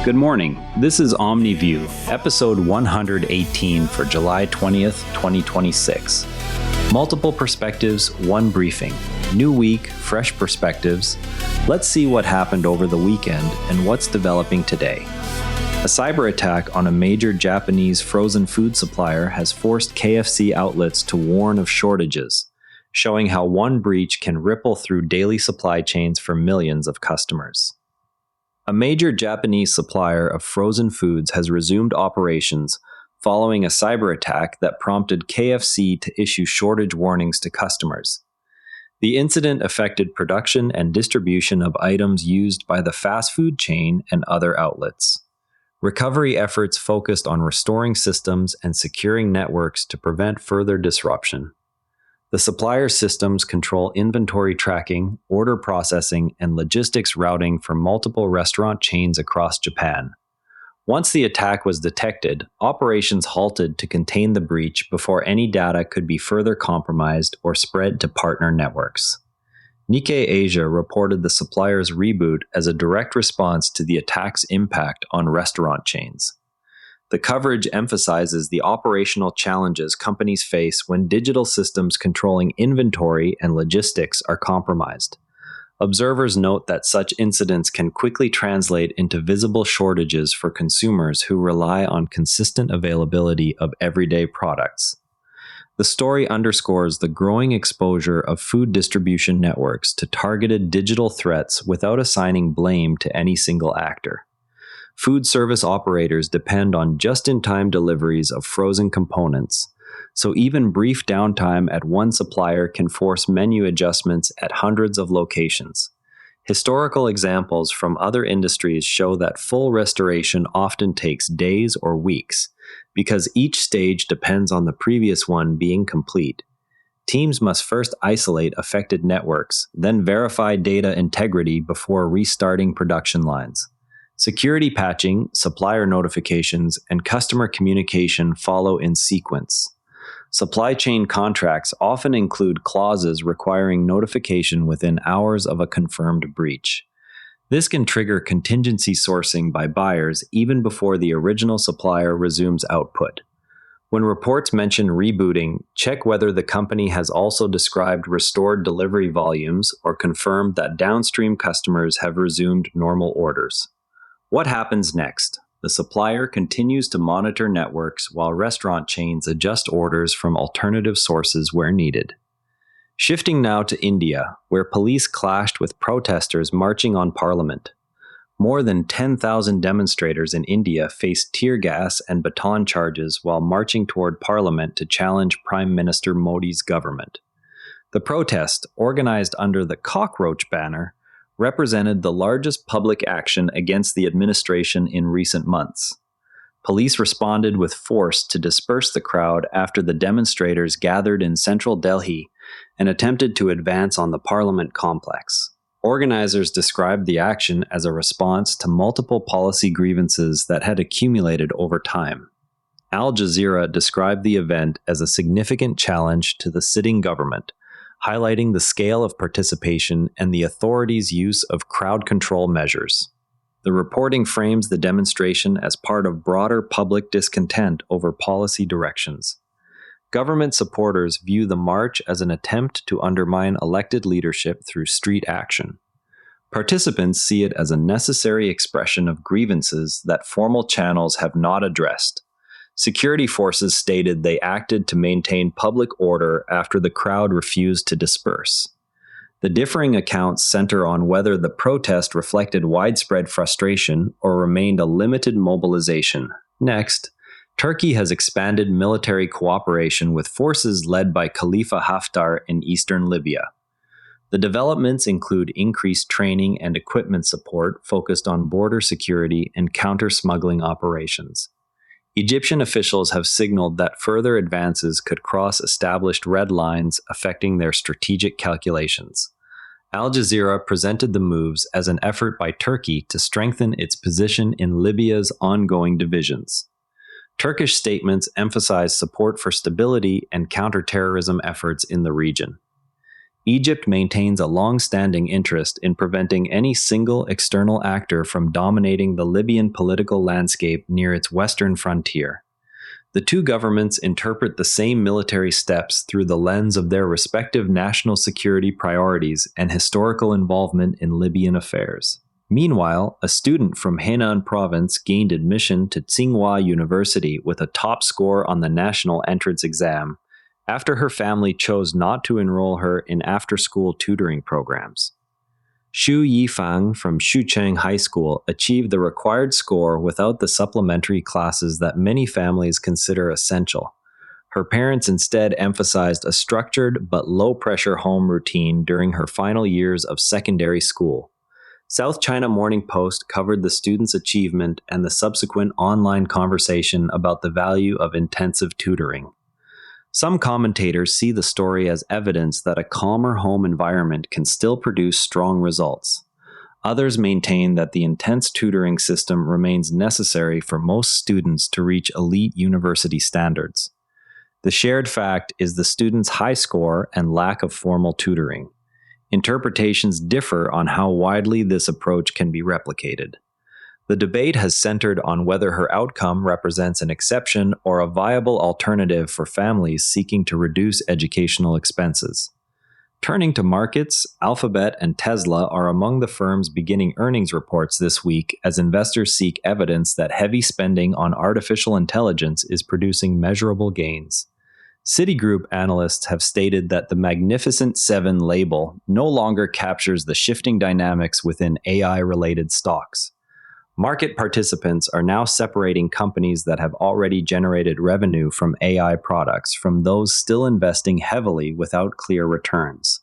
Good morning. This is Omni View, episode 118 for July 20th, 2026. Multiple perspectives, one briefing. New week, fresh perspectives. Let's see what happened over the weekend and what's developing today. A cyber attack on a major Japanese frozen food supplier has forced KFC outlets to warn of shortages, showing how one breach can ripple through daily supply chains for millions of customers. A major Japanese supplier of frozen foods has resumed operations following a cyber attack that prompted KFC to issue shortage warnings to customers. The incident affected production and distribution of items used by the fast food chain and other outlets. Recovery efforts focused on restoring systems and securing networks to prevent further disruption. The supplier systems control inventory tracking, order processing, and logistics routing for multiple restaurant chains across Japan. Once the attack was detected, operations halted to contain the breach before any data could be further compromised or spread to partner networks. Nikkei Asia reported the supplier's reboot as a direct response to the attack's impact on restaurant chains. The coverage emphasizes the operational challenges companies face when digital systems controlling inventory and logistics are compromised. Observers note that such incidents can quickly translate into visible shortages for consumers who rely on consistent availability of everyday products. The story underscores the growing exposure of food distribution networks to targeted digital threats without assigning blame to any single actor. Food service operators depend on just-in-time deliveries of frozen components, so even brief downtime at one supplier can force menu adjustments at hundreds of locations. Historical examples from other industries show that full restoration often takes days or weeks, because each stage depends on the previous one being complete. Teams must first isolate affected networks, then verify data integrity before restarting production lines. Security patching, supplier notifications, and customer communication follow in sequence. Supply chain contracts often include clauses requiring notification within hours of a confirmed breach. This can trigger contingency sourcing by buyers even before the original supplier resumes output. When reports mention rebooting, check whether the company has also described restored delivery volumes or confirmed that downstream customers have resumed normal orders. What happens next? The supplier continues to monitor networks while restaurant chains adjust orders from alternative sources where needed. Shifting now to India, where police clashed with protesters marching on parliament. More than 10,000 demonstrators in India faced tear gas and baton charges while marching toward parliament to challenge Prime Minister Modi's government. The protest, organized under the Cockroach banner, represented the largest public action against the administration in recent months. Police responded with force to disperse the crowd after the demonstrators gathered in central Delhi and attempted to advance on the parliament complex. Organizers described the action as a response to multiple policy grievances that had accumulated over time. Al Jazeera described the event as a significant challenge to the sitting government, highlighting the scale of participation and the authorities' use of crowd control measures. The reporting frames the demonstration as part of broader public discontent over policy directions. Government supporters view the march as an attempt to undermine elected leadership through street action. Participants see it as a necessary expression of grievances that formal channels have not addressed. Security forces stated they acted to maintain public order after the crowd refused to disperse. The differing accounts center on whether the protest reflected widespread frustration or remained a limited mobilization. Next, Turkey has expanded military cooperation with forces led by Khalifa Haftar in eastern Libya. The developments include increased training and equipment support focused on border security and counter-smuggling operations. Egyptian officials have signaled that further advances could cross established red lines affecting their strategic calculations. Al Jazeera presented the moves as an effort by Turkey to strengthen its position in Libya's ongoing divisions. Turkish statements emphasize support for stability and counterterrorism efforts in the region. Egypt maintains a long-standing interest in preventing any single external actor from dominating the Libyan political landscape near its western frontier. The two governments interpret the same military steps through the lens of their respective national security priorities and historical involvement in Libyan affairs. Meanwhile, a student from Henan province gained admission to Tsinghua University with a top score on the national entrance exam, after her family chose not to enroll her in after-school tutoring programs. Xu Yifang from Shucheng High School achieved the required score without the supplementary classes that many families consider essential. Her parents instead emphasized a structured but low-pressure home routine during her final years of secondary school. South China Morning Post covered the student's achievement and the subsequent online conversation about the value of intensive tutoring. Some commentators see the story as evidence that a calmer home environment can still produce strong results. Others maintain that the intense tutoring system remains necessary for most students to reach elite university standards. The shared fact is the student's high score and lack of formal tutoring. Interpretations differ on how widely this approach can be replicated. The debate has centered on whether her outcome represents an exception or a viable alternative for families seeking to reduce educational expenses. Turning to markets, Alphabet and Tesla are among the firms beginning earnings reports this week as investors seek evidence that heavy spending on artificial intelligence is producing measurable gains. Citigroup analysts have stated that the Magnificent Seven label no longer captures the shifting dynamics within AI-related stocks. Market participants are now separating companies that have already generated revenue from AI products from those still investing heavily without clear returns.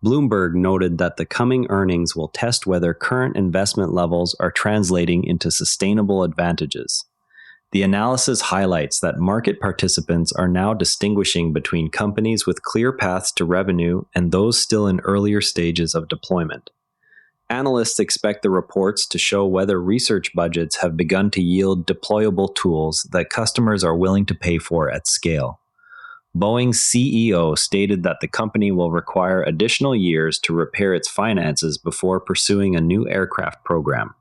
Bloomberg noted that the coming earnings will test whether current investment levels are translating into sustainable advantages. The analysis highlights that market participants are now distinguishing between companies with clear paths to revenue and those still in earlier stages of deployment. Analysts expect the reports to show whether research budgets have begun to yield deployable tools that customers are willing to pay for at scale. Boeing's CEO stated that the company will require additional years to repair its finances before pursuing a new aircraft program.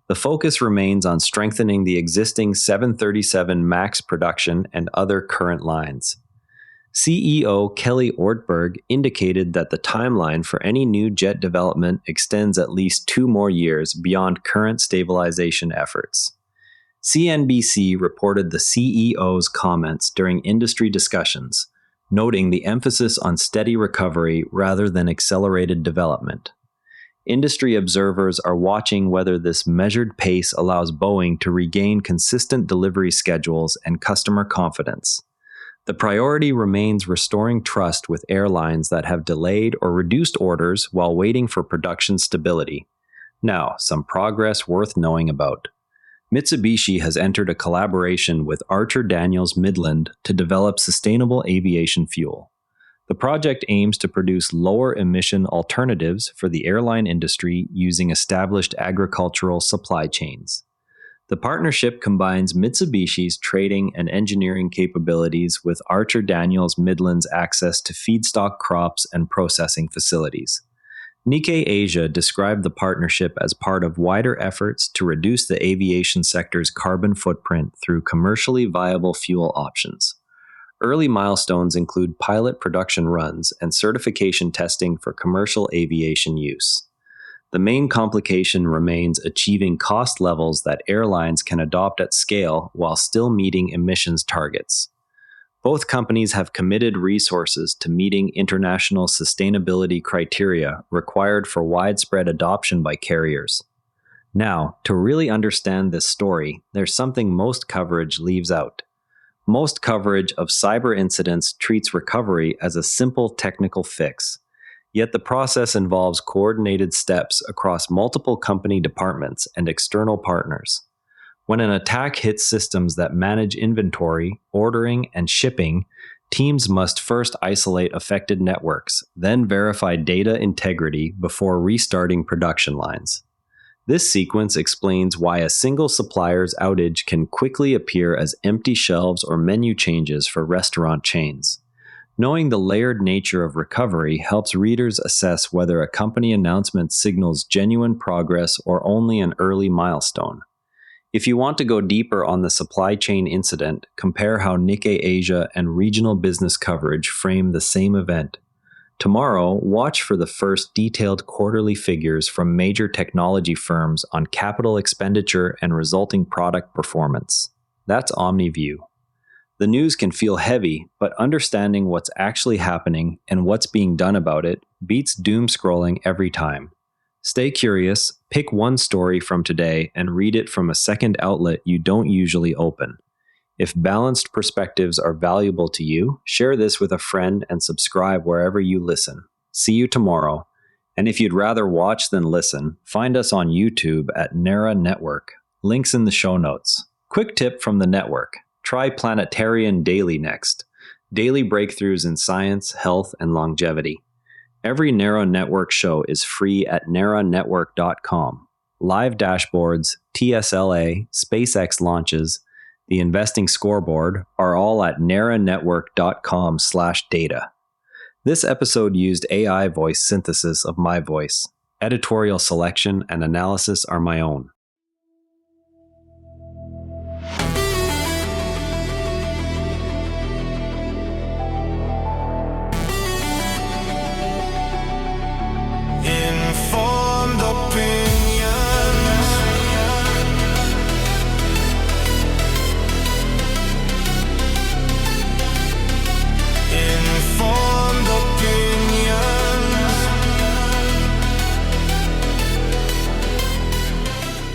The focus remains on strengthening the existing 737 MAX production and other current lines. CEO Kelly Ortberg indicated that the timeline for any new jet development extends at least 2 more years beyond current stabilization efforts. CNBC reported the CEO's comments during industry discussions, noting the emphasis on steady recovery rather than accelerated development. Industry observers are watching whether this measured pace allows Boeing to regain consistent delivery schedules and customer confidence. The priority remains restoring trust with airlines that have delayed or reduced orders while waiting for production stability. Now, some progress worth knowing about. Mitsubishi has entered a collaboration with Archer Daniels Midland to develop sustainable aviation fuel. The project aims to produce lower emission alternatives for the airline industry using established agricultural supply chains. The partnership combines Mitsubishi's trading and engineering capabilities with Archer Daniels Midland's access to feedstock crops and processing facilities. Nikkei Asia described the partnership as part of wider efforts to reduce the aviation sector's carbon footprint through commercially viable fuel options. Early milestones include pilot production runs and certification testing for commercial aviation use. The main complication remains achieving cost levels that airlines can adopt at scale while still meeting emissions targets. Both companies have committed resources to meeting international sustainability criteria required for widespread adoption by carriers. Now, to really understand this story, there's something most coverage leaves out. Most coverage of cyber incidents treats recovery as a simple technical fix. Yet the process involves coordinated steps across multiple company departments and external partners. When an attack hits systems that manage inventory, ordering, and shipping, teams must first isolate affected networks, then verify data integrity before restarting production lines. This sequence explains why a single supplier's outage can quickly appear as empty shelves or menu changes for restaurant chains. Knowing the layered nature of recovery helps readers assess whether a company announcement signals genuine progress or only an early milestone. If you want to go deeper on the supply chain incident, compare how Nikkei Asia and regional business coverage frame the same event. Tomorrow, watch for the first detailed quarterly figures from major technology firms on capital expenditure and resulting product performance. That's Omni View. The news can feel heavy, but understanding what's actually happening and what's being done about it beats doom scrolling every time. Stay curious, pick one story from today and read it from a second outlet you don't usually open. If balanced perspectives are valuable to you, share this with a friend and subscribe wherever you listen. See you tomorrow. And if you'd rather watch than listen, find us on YouTube at Nera Network. Links in the show notes. Quick tip from the network. Try Planetarian Daily next. Daily breakthroughs in science, health, and longevity. Every Nera Network show is free at neranetwork.com. Live dashboards, TSLA, SpaceX launches, the investing scoreboard are all at neranetwork.com/data. This episode used AI voice synthesis of my voice. Editorial selection and analysis are my own.